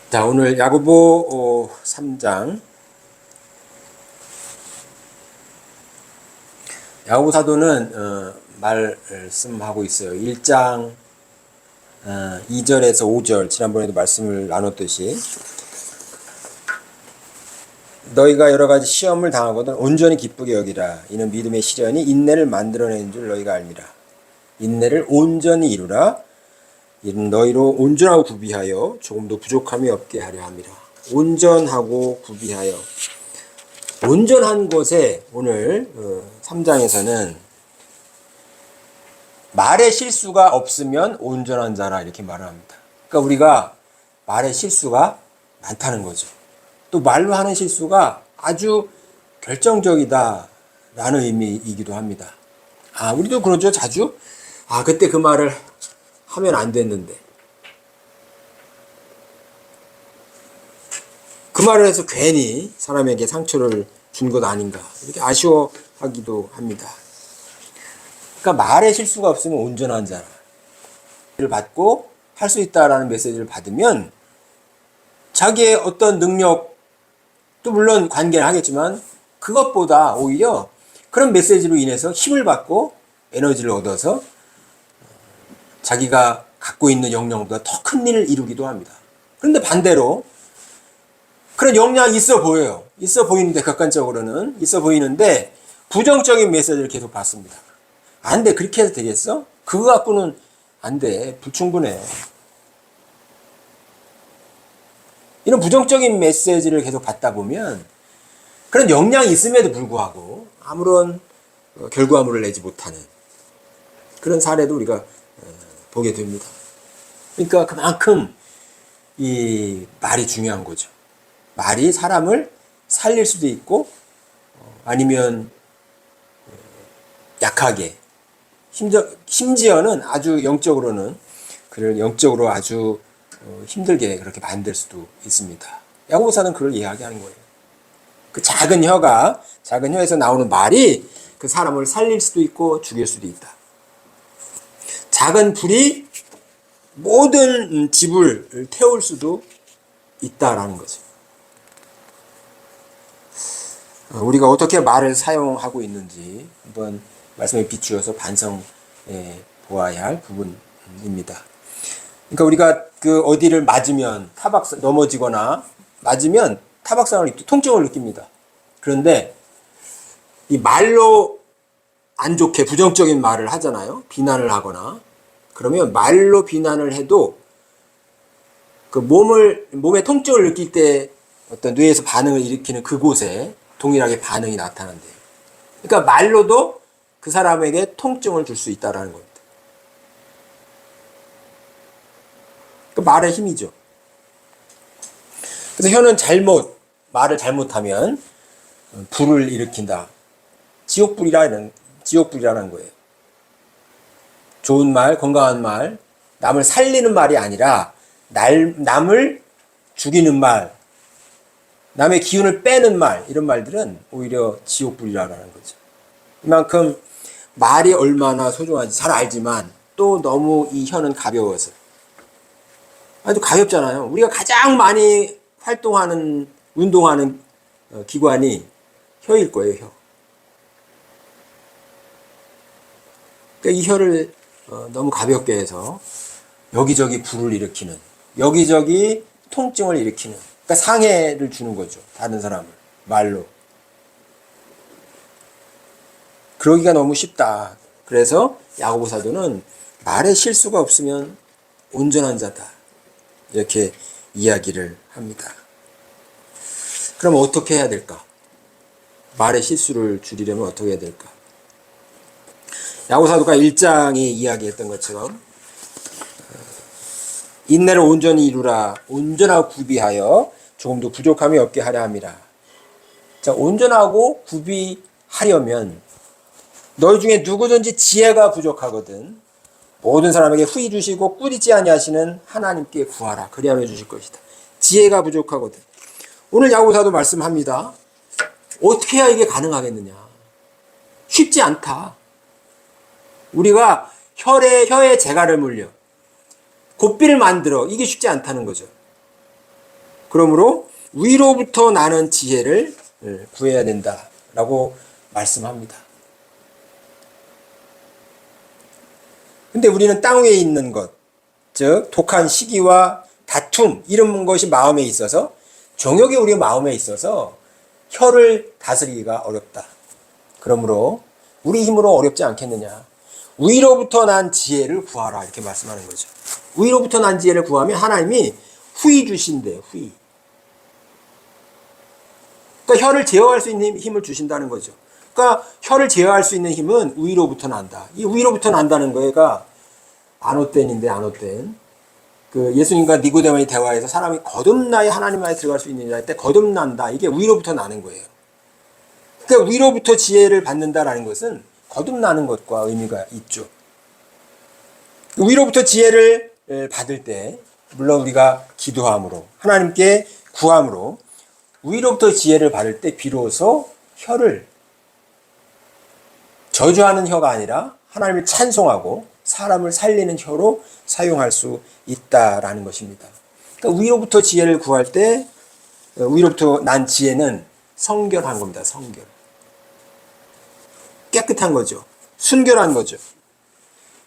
자, 오늘 야고보 3장. 야고보 사도는 말씀하고 있어요. 1장 2절에서 5절, 지난번에도 말씀을 나눴듯이 너희가 여러 가지 시험을 당하거든 온전히 기쁘게 여기라. 이는 믿음의 시련이 인내를 만들어내는 줄 너희가 알미라. 인내를 온전히 이루라. 이는 너희로 온전하고 구비하여 조금도 부족함이 없게 하려 함이라. 온전하고 구비하여. 온전한 것에 오늘 3장에서는 말의 실수가 없으면 온전한 자라 이렇게 말을 합니다. 그러니까 우리가 말의 실수가 많다는 거죠. 또 말로 하는 실수가 아주 결정적이다라는 의미이기도 합니다. 우리도 그러죠, 자주. 그때 그 말을 하면 안 됐는데. 그 말을 해서 괜히 사람에게 상처를 준 것 아닌가. 이렇게 아쉬워하기도 합니다. 그러니까 말에 실수가 없으면 온전한 자를 받고 할 수 있다라는 메시지를 받으면 자기의 어떤 능력도 물론 관계를 하겠지만 그것보다 오히려 그런 메시지로 인해서 힘을 받고 에너지를 얻어서 자기가 갖고 있는 역량보다 더 큰 일을 이루기도 합니다. 그런데 반대로 그런 역량이 있어 보여요. 있어 보이는데, 객관적으로는 있어 보이는데 부정적인 메시지를 계속 받습니다. 안 돼. 그렇게 해서 되겠어? 그거 갖고는 안 돼. 불충분해. 이런 부정적인 메시지를 계속 받다 보면 그런 역량이 있음에도 불구하고 아무런 결과물을 내지 못하는 그런 사례도 우리가 보게 됩니다. 그러니까 그만큼 이 말이 중요한 거죠. 말이 사람을 살릴 수도 있고 아니면 약하게 심지어는 아주 영적으로는 그를 영적으로 아주 힘들게 그렇게 만들 수도 있습니다. 야고보서는 그걸 이야기하는 거예요. 그 작은 혀에서 나오는 말이 그 사람을 살릴 수도 있고 죽일 수도 있다. 작은 불이 모든 집을 태울 수도 있다라는 거죠. 우리가 어떻게 말을 사용하고 있는지 한번 말씀에 비추어서 반성해 보아야 할 부분입니다. 그러니까 우리가 그 어디를 맞으면 넘어지거나 맞으면 타박상을 입고 통증을 느낍니다. 그런데 이 말로 안 좋게 부정적인 말을 하잖아요. 비난을 하거나 그러면 말로 비난을 해도 그 몸에 통증을 느낄 때 어떤 뇌에서 반응을 일으키는 그곳에 동일하게 반응이 나타난대요. 그러니까 말로도 그 사람에게 통증을 줄 수 있다는 겁니다. 그 말의 힘이죠. 그래서 혀는 말을 잘못하면 불을 일으킨다. 지옥불이라는 거예요. 좋은 말, 건강한 말, 남을 살리는 말이 아니라 남을 죽이는 말, 남의 기운을 빼는 말, 이런 말들은 오히려 지옥불이라는 거죠. 이만큼 말이 얼마나 소중한지 잘 알지만 또 너무 이 혀는 가벼워서. 아주 가볍잖아요. 우리가 가장 많이 운동하는 기관이 혀일 거예요, 혀. 그러니까 이 혀를 너무 가볍게 해서 여기저기 불을 일으키는, 여기저기 통증을 일으키는, 그러니까 상해를 주는 거죠. 다른 사람을 말로. 그러기가 너무 쉽다. 그래서 야고보 사도는 말에 실수가 없으면 온전한 자다. 이렇게 이야기를 합니다. 그럼 어떻게 해야 될까? 말의 실수를 줄이려면 어떻게 해야 될까? 야고보 사도가 1장에 이야기했던 것처럼 인내를 온전히 이루라. 온전하고 구비하여 조금도 부족함이 없게 하려 함이라. 자, 온전하고 구비하려면 너희 중에 누구든지 지혜가 부족하거든 모든 사람에게 후히 주시고 꾸짖지 아니하시는 하나님께 구하라. 그리하여 주실 것이다. 지혜가 부족하거든. 오늘 야고보사도 말씀합니다. 어떻게 해야 이게 가능하겠느냐. 쉽지 않다. 우리가 혀에 재갈을 물려 고삐를 만들어. 이게 쉽지 않다는 거죠. 그러므로 위로부터 나는 지혜를 구해야 된다라고 말씀합니다. 근데 우리는 땅 위에 있는 것, 즉 독한 시기와 다툼 이런 것이 마음에 있어서, 정욕이 우리 마음에 있어서 혀를 다스리기가 어렵다. 그러므로 우리 힘으로 어렵지 않겠느냐. 위로부터 난 지혜를 구하라, 이렇게 말씀하는 거죠. 위로부터 난 지혜를 구하면 하나님이 후히 주신대요. 후히. 그러니까 혀를 제어할 수 있는 힘을 주신다는 거죠. 그러니까 혀를 제어할 수 있는 힘은 위로부터 난다. 이 위로부터 난다는 거가 아노땐인데, 아노땐. 그 예수님과 니고데모의 대화에서 사람이 거듭나야 하나님 안에 들어갈 수 있느냐 할 때 거듭난다. 이게 위로부터 나는 거예요. 그러니까 위로부터 지혜를 받는다라는 것은 거듭나는 것과 의미가 있죠. 위로부터 지혜를 받을 때, 물론 우리가 기도함으로, 하나님께 구함으로, 위로부터 지혜를 받을 때 비로소 혀를, 저주하는 혀가 아니라 하나님을 찬송하고 사람을 살리는 혀로 사용할 수 있다라는 것입니다. 그러니까 위로부터 지혜를 구할 때, 위로부터 난 지혜는 성결한 겁니다. 성결. 깨끗한 거죠. 순결한 거죠.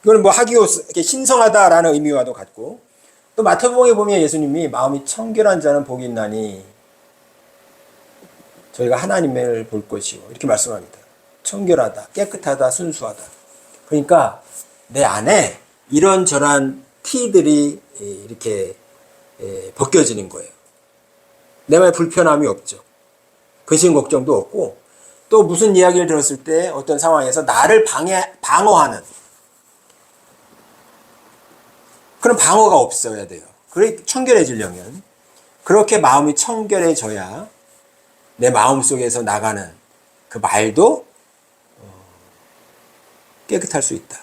이거는 뭐 하기오스, 이렇게 신성하다라는 의미와도 같고, 또 마태복음에 보면 예수님이 마음이 청결한 자는 복이 있나니 저희가 하나님을 볼 것이요, 이렇게 말씀합니다. 청결하다, 깨끗하다, 순수하다. 그러니까 내 안에 이런저런 티들이 이렇게 벗겨지는 거예요. 내 마음에 불편함이 없죠. 근심 걱정도 없고, 또 무슨 이야기를 들었을 때 어떤 상황에서 나를 방어하는 그런 방어가 없어야 돼요. 그래 청결해지려면, 그렇게 마음이 청결해져야 내 마음속에서 나가는 그 말도 깨끗할 수 있다.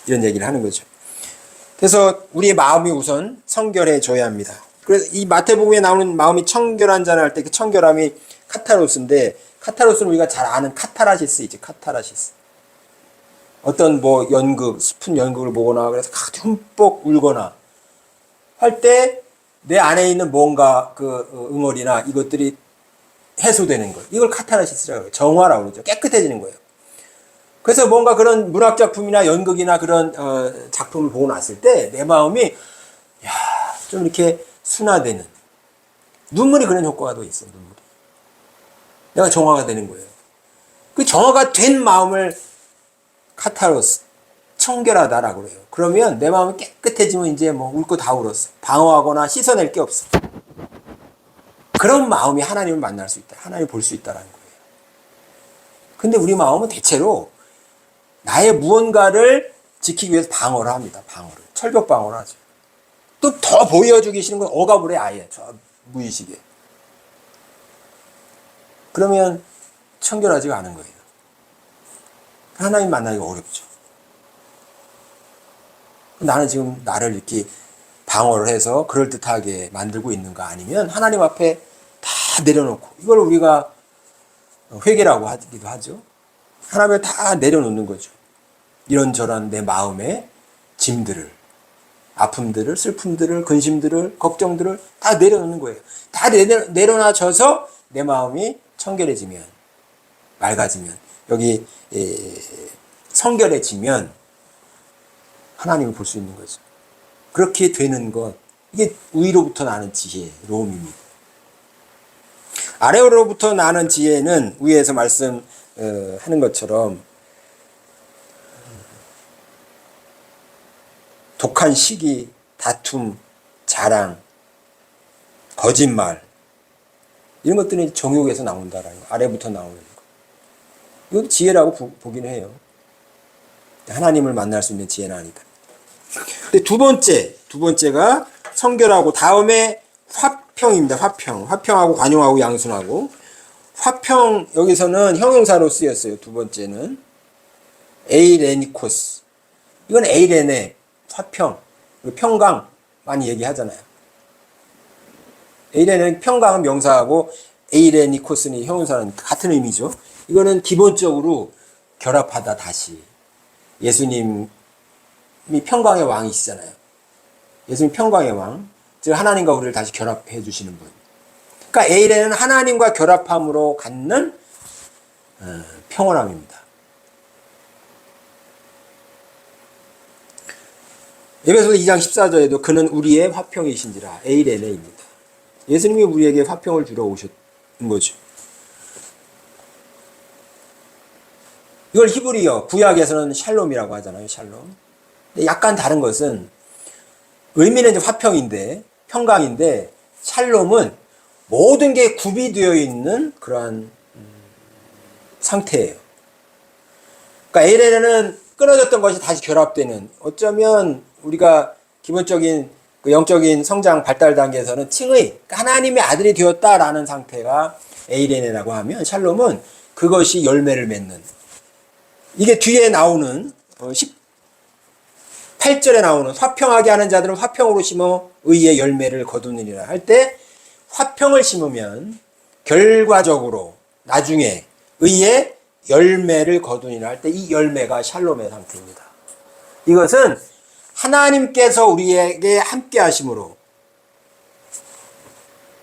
이런 얘기를 하는 거죠. 그래서 우리의 마음이 우선 청결해져야 합니다. 그래서 이 마태복음에 나오는 마음이 청결한 자는 할 때 그 청결함이 카타로스인데, 카타로스는 우리가 잘 아는 카타라시스이지. 카타라시스. 어떤 뭐 연극, 슬픈 연극을 보거나 그래서 흠뻑 울거나 할 때 내 안에 있는 뭔가 그 응어리나 이것들이 해소되는 거예요. 이걸 카타라시스라고 해요. 정화라고 그러죠. 깨끗해지는 거예요. 그래서 뭔가 그런 문학 작품이나 연극이나 그런 작품을 보고 났을 때 내 마음이 좀 이렇게 순화되는, 눈물이 그런 효과가 또 있어요. 눈물이. 내가 정화가 되는 거예요. 그 정화가 된 마음을 카타로스, 청결하다라고 그래요. 그러면 내 마음이 깨끗해지면 이제 뭐 울 거 다 울었어. 방어하거나 씻어낼 게 없어. 그런 마음이 하나님을 만날 수 있다. 하나님을 볼 수 있다라는 거예요. 근데 우리 마음은 대체로 나의 무언가를 지키기 위해서 방어를 합니다. 방어를. 철벽 방어를 하죠. 또 더 보여주기 싫은 건 억압을 해, 아예. 저 무의식에. 그러면 청결하지가 않은 거예요. 하나님 만나기가 어렵죠. 나는 지금 나를 이렇게 방어를 해서 그럴듯하게 만들고 있는가, 아니면 하나님 앞에 다 내려놓고, 이걸 우리가 회개라고 하기도 하죠. 하나님을 다 내려놓는 거죠. 이런저런 내 마음의 짐들을, 아픔들을, 슬픔들을, 근심들을, 걱정들을 다 내려놓는 거예요. 다 내려놔져서 내 마음이 청결해지면, 맑아지면, 여기 성결해지면 하나님을 볼 수 있는 거죠. 그렇게 되는 것, 이게 위로부터 나는 지혜로움입니다. 아래로부터 나는 지혜는 위에서 말씀하는 것처럼 독한 시기, 다툼, 자랑, 거짓말, 이런 것들이 정욕에서 나온다라는 거, 아래부터 나오는 거. 이것도 지혜라고 보기는 해요. 하나님을 만날 수 있는 지혜는 아니다. 근데 두 번째가 성결하고, 다음에 화평입니다. 화평하고 관용하고 양순하고. 화평, 여기서는 형용사로 쓰였어요. 두 번째는 에이레니코스. 이건 에이레네, 화평, 평강 많이 얘기하잖아요. 에이레네, 평강은 명사하고 에이레니코스는 형용사는 같은 의미죠. 이거는 기본적으로 결합하다 다시. 예수님이 평강의 왕이시잖아요. 예수님 평강의 왕, 즉 하나님과 우리를 다시 결합해 주시는 분. 그러니까 에이레는 하나님과 결합함으로 갖는 평온함입니다. 에베소서 2장 14절에도 그는 우리의 화평이신지라 에이레네입니다. 예수님이 우리에게 화평을 주러 오셨던 거죠. 이걸 히브리어 구약에서는 샬롬이라고 하잖아요. 샬롬. 근데 약간 다른 것은 의미는 이제 화평인데 평강인데 샬롬은 모든 게 구비되어 있는 그러한 상태예요. 그러니까 에이레는 끊어졌던 것이 다시 결합되는, 어쩌면 우리가 기본적인 그 영적인 성장 발달 단계에서는 칭의, 하나님의 아들이 되었다라는 상태가 에이레네라고 하면, 샬롬은 그것이 열매를 맺는, 이게 뒤에 나오는 18절에 나오는 화평하게 하는 자들은 화평으로 심어 의의 열매를 거두느니라 할 때, 화평을 심으면 결과적으로 나중에 의의 열매를 거두니라 할 때 이 열매가 샬롬의 상태입니다. 이것은 하나님께서 우리에게 함께 하심으로,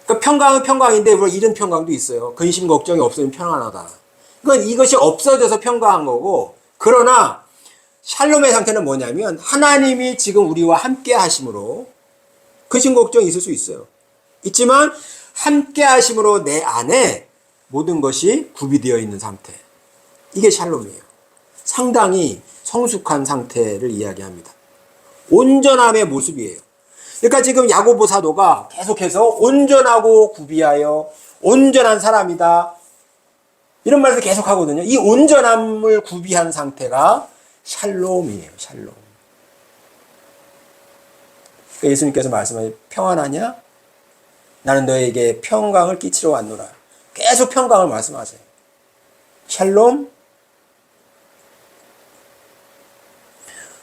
그 평강은 평강인데 물론 이런 평강도 있어요. 근심 걱정이 없으면 평안하다. 그건 이것이 없어져서 평강한 거고, 그러나 샬롬의 상태는 뭐냐면 하나님이 지금 우리와 함께 하심으로 근심 걱정이 있을 수 있어요. 있지만 함께 하심으로 내 안에 모든 것이 구비되어 있는 상태, 이게 샬롬이에요. 상당히 성숙한 상태를 이야기합니다. 온전함의 모습이에요. 그러니까 지금 야고보 사도가 계속해서 온전하고 구비하여 온전한 사람이다, 이런 말을 계속 하거든요. 이 온전함을 구비한 상태가 샬롬이에요. 샬롬. 그러니까 예수님께서 말씀하신 평안하냐? 나는 너에게 평강을 끼치러 왔노라. 계속 평강을 말씀하세요. 샬롬.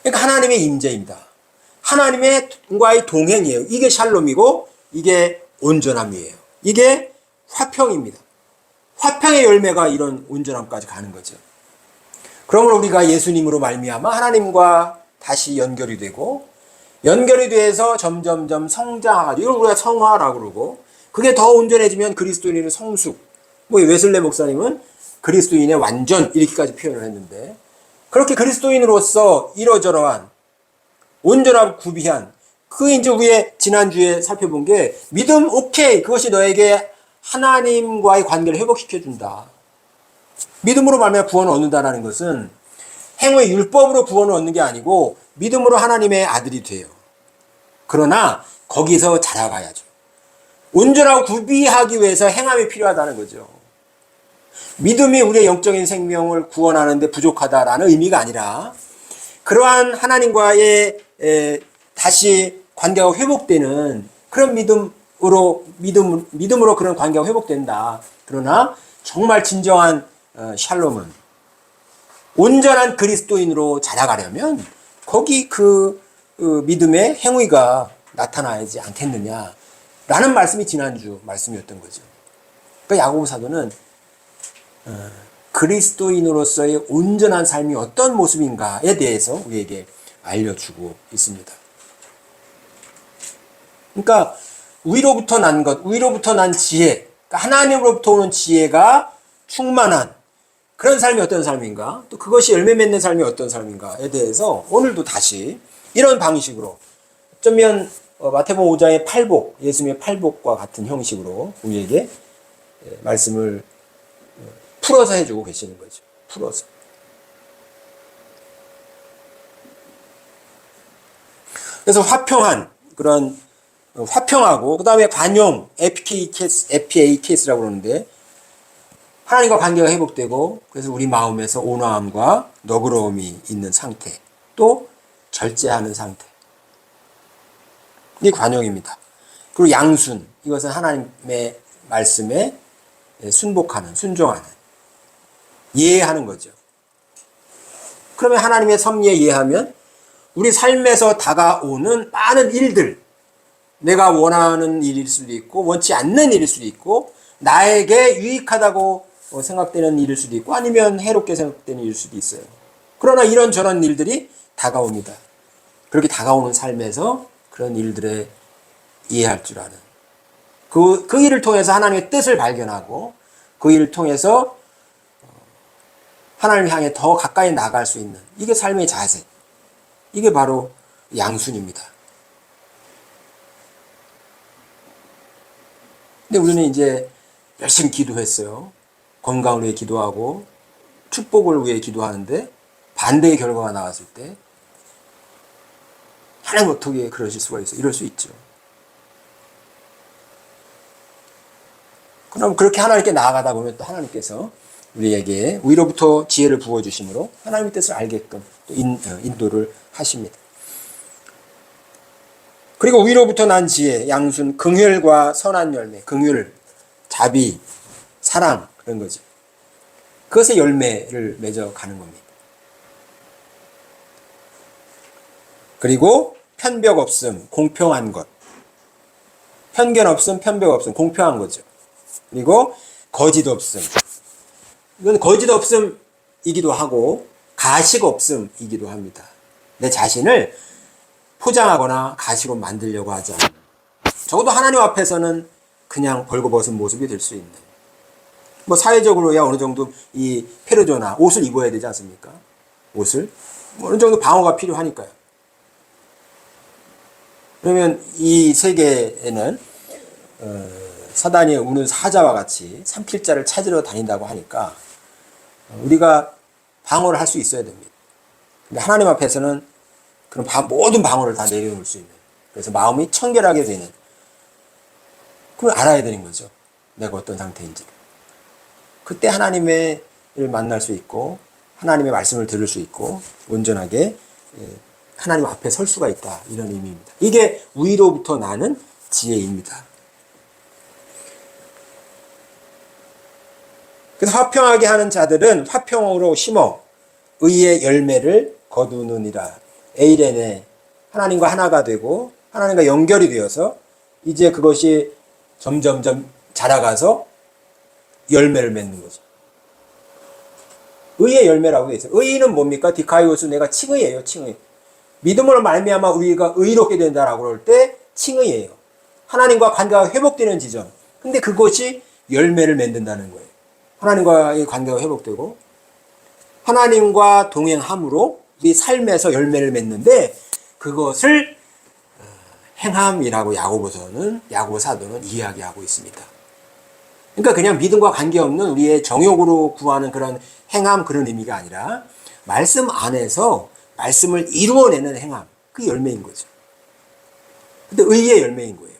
그러니까 하나님의 임재입니다. 하나님과의 동행이에요. 이게 샬롬이고 이게 온전함이에요. 이게 화평입니다. 화평의 열매가 이런 온전함까지 가는 거죠. 그러므로 우리가 예수님으로 말미암아 하나님과 다시 연결이 되고, 연결이 돼서 점점점 성장하고, 이걸 우리가 성화라고 그러고, 그게 더 온전해지면 그리스도인의 성숙, 뭐 웨슬레 목사님은 그리스도인의 완전, 이렇게까지 표현을 했는데, 그렇게 그리스도인으로서 이러저러한 온전하고 구비한, 그 이제 우리의 지난주에 살펴본 게 믿음, 오케이, 그것이 너에게 하나님과의 관계를 회복시켜준다. 믿음으로 말미암아 구원을 얻는다는 것은 행위의 율법으로 구원을 얻는 게 아니고 믿음으로 하나님의 아들이 돼요. 그러나 거기서 자라가야죠. 온전하고 구비하기 위해서 행함이 필요하다는 거죠. 믿음이 우리의 영적인 생명을 구원하는 데 부족하다라는 의미가 아니라, 그러한 하나님과의 다시 관계가 회복되는 그런 믿음으로 그런 관계가 회복된다. 그러나 정말 진정한 샬롬은 온전한 그리스도인으로 자라가려면 거기 그 믿음의 행위가 나타나야지 않겠느냐라는 말씀이 지난주 말씀이었던 거죠. 그러니까 야고보 사도는 그리스도인으로서의 온전한 삶이 어떤 모습인가에 대해서 우리에게 알려주고 있습니다. 그러니까 위로부터 난 것, 위로부터 난 지혜, 그러니까 하나님으로부터 오는 지혜가 충만한 그런 삶이 어떤 삶인가, 또 그것이 열매 맺는 삶이 어떤 삶인가에 대해서 오늘도 다시 이런 방식으로, 어쩌면 마태복음 5장의 팔복, 예수님의 팔복과 같은 형식으로 우리에게 말씀을 풀어서 해주고 계시는 거죠. 풀어서. 그래서 화평한 그런 화평하고, 그 다음에 관용, FAKS라고 그러는데, 하나님과 관계가 회복되고, 그래서 우리 마음에서 온화함과 너그러움이 있는 상태, 또 절제하는 상태, 이 관용입니다. 그리고 양순, 이것은 하나님의 말씀에 순복하는, 순종하는, 이해하는 거죠. 그러면 하나님의 섭리에 이해하면 우리 삶에서 다가오는 많은 일들, 내가 원하는 일일 수도 있고 원치 않는 일일 수도 있고 나에게 유익하다고 생각되는 일일 수도 있고 아니면 해롭게 생각되는 일일 수도 있어요. 그러나 이런저런 일들이 다가옵니다. 그렇게 다가오는 삶에서 그런 일들에 이해할 줄 아는, 그 일을 통해서 하나님의 뜻을 발견하고 그 일을 통해서 하나님을 향해 더 가까이 나아갈 수 있는 이게 삶의 자세. 이게 바로 양순입니다. 근데 우리는 이제 열심히 기도했어요. 건강을 위해 기도하고 축복을 위해 기도하는데 반대의 결과가 나왔을 때 하나님 어떻게 그러실 수가 있어? 이럴 수 있죠. 그럼 그렇게 하나님께 나아가다 보면 또 하나님께서 우리에게 위로부터 지혜를 부어주심으로 하나님의 뜻을 알게끔 또 인도를 하십니다. 그리고 위로부터 난 지혜, 양순, 긍휼과 선한 열매, 긍휼, 자비, 사랑 그런 거죠. 그것의 열매를 맺어가는 겁니다. 그리고 편벽 없음, 공평한 것. 편견 없음, 편벽 없음, 공평한 거죠. 그리고 거짓 없음. 이건 거짓 없음이기도 하고 가식 없음이기도 합니다. 내 자신을 포장하거나 가식으로 만들려고 하지 않는. 적어도 하나님 앞에서는 그냥 벌거벗은 모습이 될 수 있는. 뭐 사회적으로야 어느 정도 이 페르조나 옷을 입어야 되지 않습니까? 옷을 어느 정도 방어가 필요하니까요. 그러면 이 세계에는 사단이 우는 사자와 같이 삼킬자를 찾으러 다닌다고 하니까 우리가 방어를 할 수 있어야 됩니다. 근데 하나님 앞에서는 그런 모든 방어를 다 내려놓을 수 있는. 그래서 마음이 청결하게 되는. 그걸 알아야 되는 거죠. 내가 어떤 상태인지를. 그때 하나님을 만날 수 있고 하나님의 말씀을 들을 수 있고 온전하게 하나님 앞에 설 수가 있다. 이런 의미입니다. 이게 위로부터 나는 지혜입니다. 그래서 화평하게 하는 자들은 화평으로 심어 의의 열매를 거두느니라. 에이레네 하나님과 하나가 되고 하나님과 연결이 되어서 이제 그것이 점점점 자라가서 열매를 맺는 거죠. 의의 열매라고 되어 있어요. 의의는 뭡니까? 디카이오스 내가 칭의예요. 칭의. 믿음으로 말미암아 우리가 의롭게 된다라고 그럴 때 칭의예요. 하나님과 관계가 회복되는 지점. 근데 그것이 열매를 맺는다는 거예요. 하나님과의 관계가 회복되고 하나님과 동행함으로 우리 삶에서 열매를 맺는데 그것을 행함이라고 야고보 사도는 이야기하고 있습니다. 그러니까 그냥 믿음과 관계없는 우리의 정욕으로 구하는 그런 행함 그런 의미가 아니라 말씀 안에서 말씀을 이루어내는 행함 그 열매인 거죠. 근데 의의 열매인 거예요.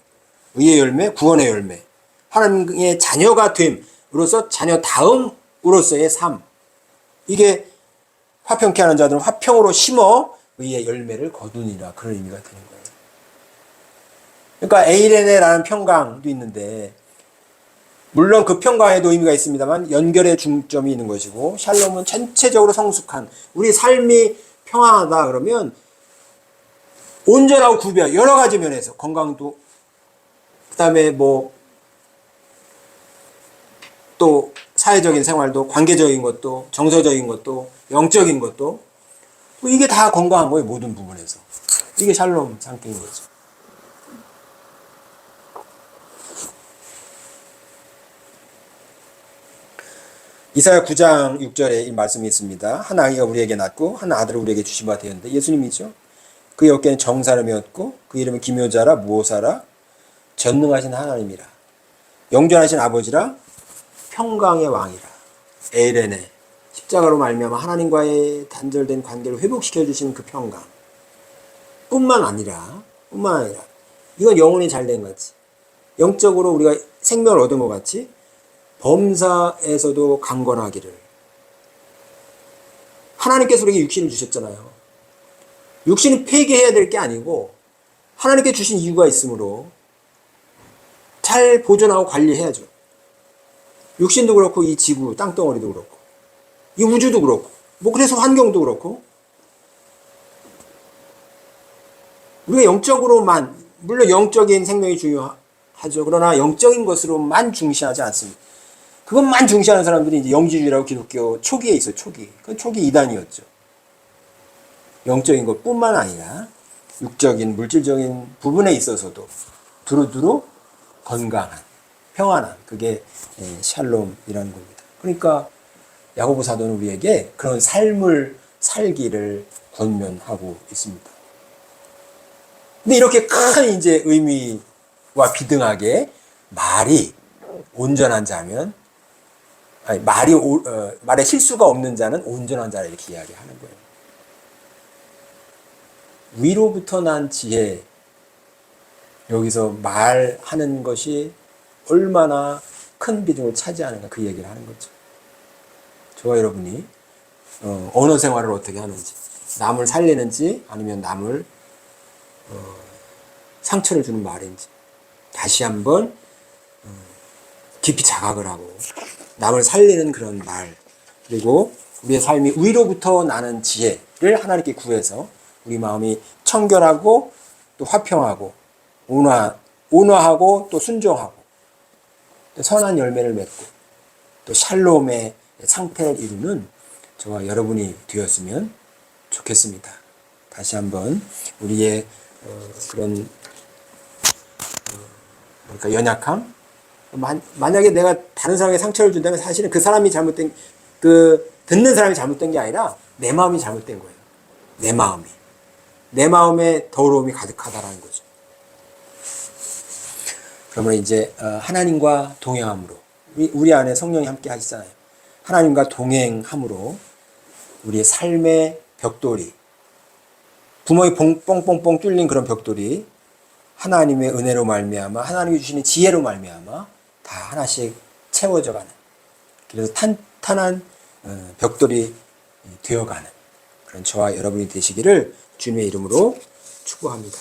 의의 열매, 구원의 열매. 하나님의 자녀가 됨으로써 자녀 다음으로서의 삶. 이게 화평케 하는 자들은 화평으로 심어 의의 열매를 거두니라 그런 의미가 되는 거예요. 그러니까 에이레네라는 평강도 있는데 물론 그 평강에도 의미가 있습니다만 연결의 중점이 있는 것이고 샬롬은 전체적으로 성숙한 우리 삶이 평안하다 그러면 온전하고 구별 여러 가지 면에서 건강도 그다음에 뭐 또 사회적인 생활도 관계적인 것도 정서적인 것도 영적인 것도 이게 다 건강한 거예요. 모든 부분에서. 이게 샬롬 상태인 거죠. 이사야 9장 6절에 이 말씀이 있습니다. 한 아이가 우리에게 낳고 한 아들을 우리에게 주신 바 되었는데 예수님이죠. 그의 어깨는 정사람이었고 그 이름은 기묘자라 무오사라 전능하신 하나님이라 영존하신 아버지라 평강의 왕이라 에이레네 십자가로 말미암아 하나님과의 단절된 관계를 회복시켜 주시는 그 평강 뿐만 아니라 이건 영혼이 잘된 거지. 영적으로 우리가 생명을 얻은 것 같이 범사에서도 강건하기를. 하나님께서 우리에게 육신을 주셨잖아요. 육신은 폐기해야 될 게 아니고 하나님께 주신 이유가 있으므로 잘 보존하고 관리해야죠. 육신도 그렇고 이 지구 땅덩어리도 그렇고 이 우주도 그렇고 뭐 그래서 환경도 그렇고 우리가 영적으로만 물론 영적인 생명이 중요하죠. 그러나 영적인 것으로만 중시하지 않습니다. 그것만 중시하는 사람들이 이제 영지주의라고 기독교 초기에 있어요. 그건 초기 이단이었죠. 영적인 것뿐만 아니라 육적인 물질적인 부분에 있어서도 두루두루 건강한 평안한 그게 샬롬이라는 겁니다. 그러니까 야고보 사도는 우리에게 그런 삶을 살기를 권면하고 있습니다. 근데 이렇게 큰 이제 의미와 비등하게 말이 온전한 자면, 아니, 말에 실수가 없는 자는 온전한 자라 이렇게 이야기하는 거예요. 위로부터 난 지혜, 여기서 말하는 것이 얼마나 큰 비중을 차지하는가 그 얘기를 하는 거죠. 저와 여러분이 언어 생활을 어떻게 하는지, 남을 살리는지 아니면 남을 상처를 주는 말인지 다시 한번 깊이 자각을 하고 남을 살리는 그런 말, 그리고 우리의 삶이 위로부터 나는 지혜를 하나님께 구해서 우리 마음이 청결하고 또 화평하고 온화하고 또 순종하고 또 선한 열매를 맺고 또 샬롬의 상태를 이루는 저와 여러분이 되었으면 좋겠습니다. 다시 한번 우리의 그런 그러니까 연약함, 만약에 내가 다른 사람에게 상처를 준다면 사실은 그 사람이 잘못된, 듣는 사람이 잘못된 게 아니라 내 마음이 잘못된 거예요. 내 마음에 더러움이 가득하다라는 거죠. 그러면 이제 하나님과 동행함으로, 우리 안에 성령이 함께 하시잖아요. 하나님과 동행함으로 우리의 삶의 벽돌이, 구멍이 뻥뻥뻥 뚫린 그런 벽돌이 하나님의 은혜로 말미암아, 하나님이 주시는 지혜로 말미암아 다 하나씩 채워져가는, 그래서 탄탄한 벽돌이 되어가는 그런 저와 여러분이 되시기를 주님의 이름으로 축복합니다.